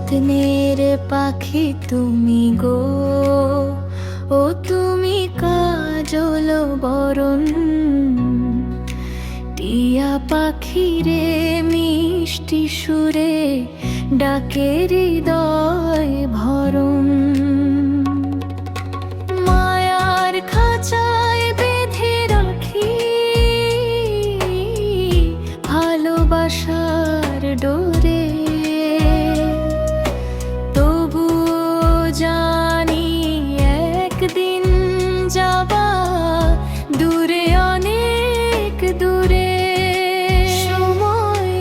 যত্নের পাখি তুমি গো, ও তুমি কাজল বরণ। টিয়া পাখিরে মিষ্টি সুরে ডাকে হৃদয় ভরণ। মায়ার খাঁচায় বেঁধে রাখি ভালোবাসার ডোরে, তবু জানি একদিন যাবা দূরে, অনেক দূরে। সময়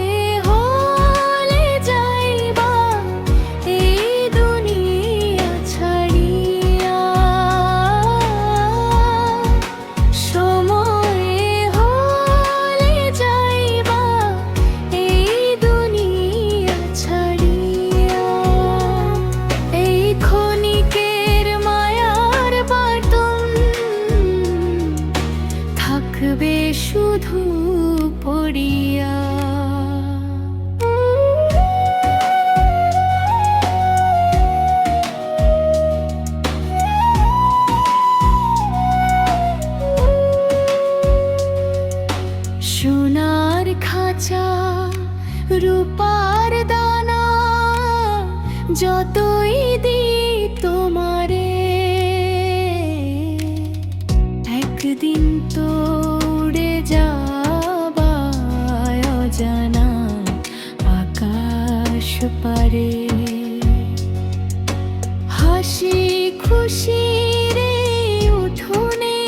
হলে যাইবা এই দুনিয়া ছাড়িয়া, সময় হলে যাইবা এই দুনিয়া ছাড়িয়া। এই ক্ষণিকের মায়ার বাটন থাকবে শুধু পড়িয়া। সোনার খাঁচা রূপার দানা যতই দি তোমারে, একদিন তো উড়ে যাবা অজানা আকাশ পারে। হাসি খুশি রে উঠোনে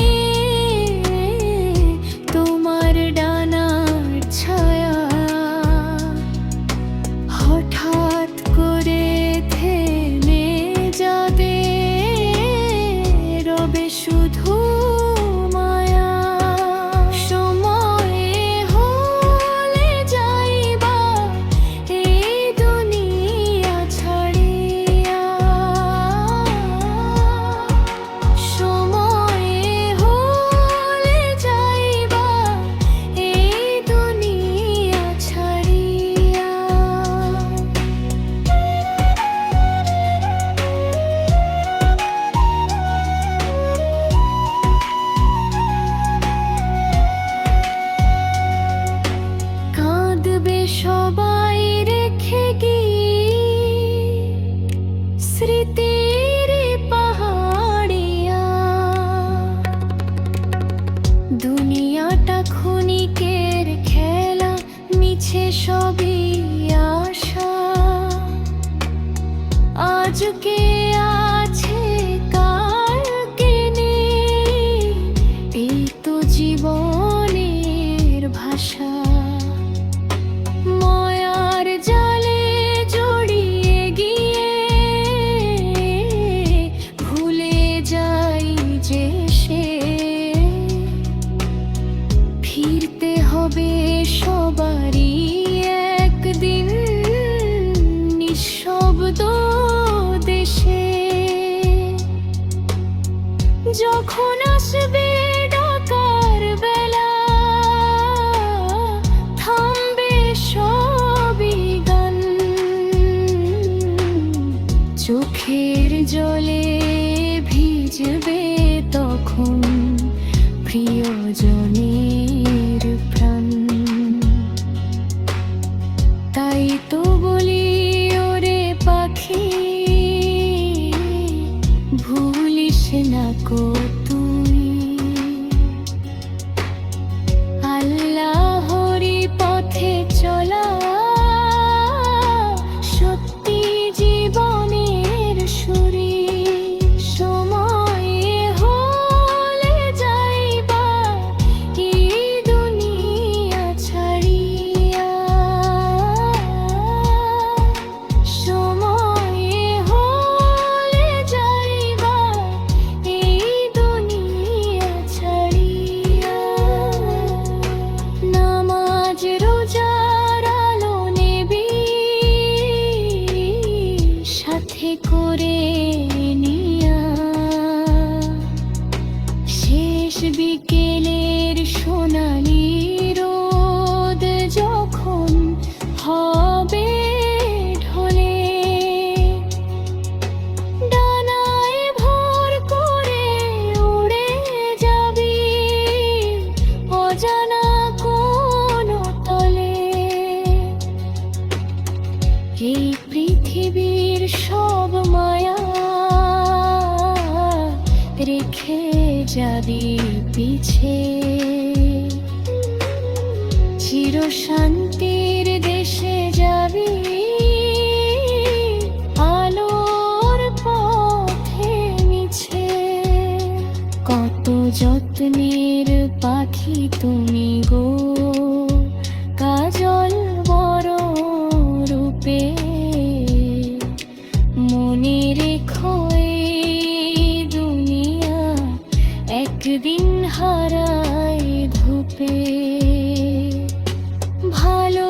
তোমার ডানার ছায়া, হঠাৎ করে থেমে যাবে, রবে শুধু মায়া। সময় হলে যাইবা এই দুনিয়া ছাড়িয়া, সময় হলে যাইবা এই দুনিয়া ছাড়িয়া। কাঁদবে সবাই রেখে গিয়ে স্মৃতির পাহাড়িয়া, দুনিয়াটা ক্ষণিকের খেলা, মিছে সবই আশা। আজকে আছে কালকে নেই, এই তো জীবনের ভাষা। মায়ার জালে জড়িয়ে গিয়ে ভুলে যাই যে সে, ফিরতে হবে সবারই একদিন নিঃশব্দ দেশে। যখন আসবে ডাকার বেলা, থামবে সবই গান, চোখের জলে ভিজবে তখন প্রিয়জনের প্রাণ। তাই তো বলি ওরে পাখি, ভুলিস না কো তুই আল্লাহরি পথে চলা, সত্যি জীবনের সুরি। সময় হলে যাইবা এই দুনিয়া ছাড়িয়া, সময় হলে যাইবা এই দুনিয়া ছাড়িয়া। নামাজ রোজার আলো নেবি সাথে করে নিয়া, শেষ বিকেলের সোনালি রোদ যখন হবে ঢলে, যাবি পিছে, চির শান্তির দেশে যাবি, আলোর পথে মিছে। কত যত্নের পাখি তুমি গো, কাজল বড় রূপে, মনে রেখো এই দুনিয়া একদিন হারায় ধূপে। ভালো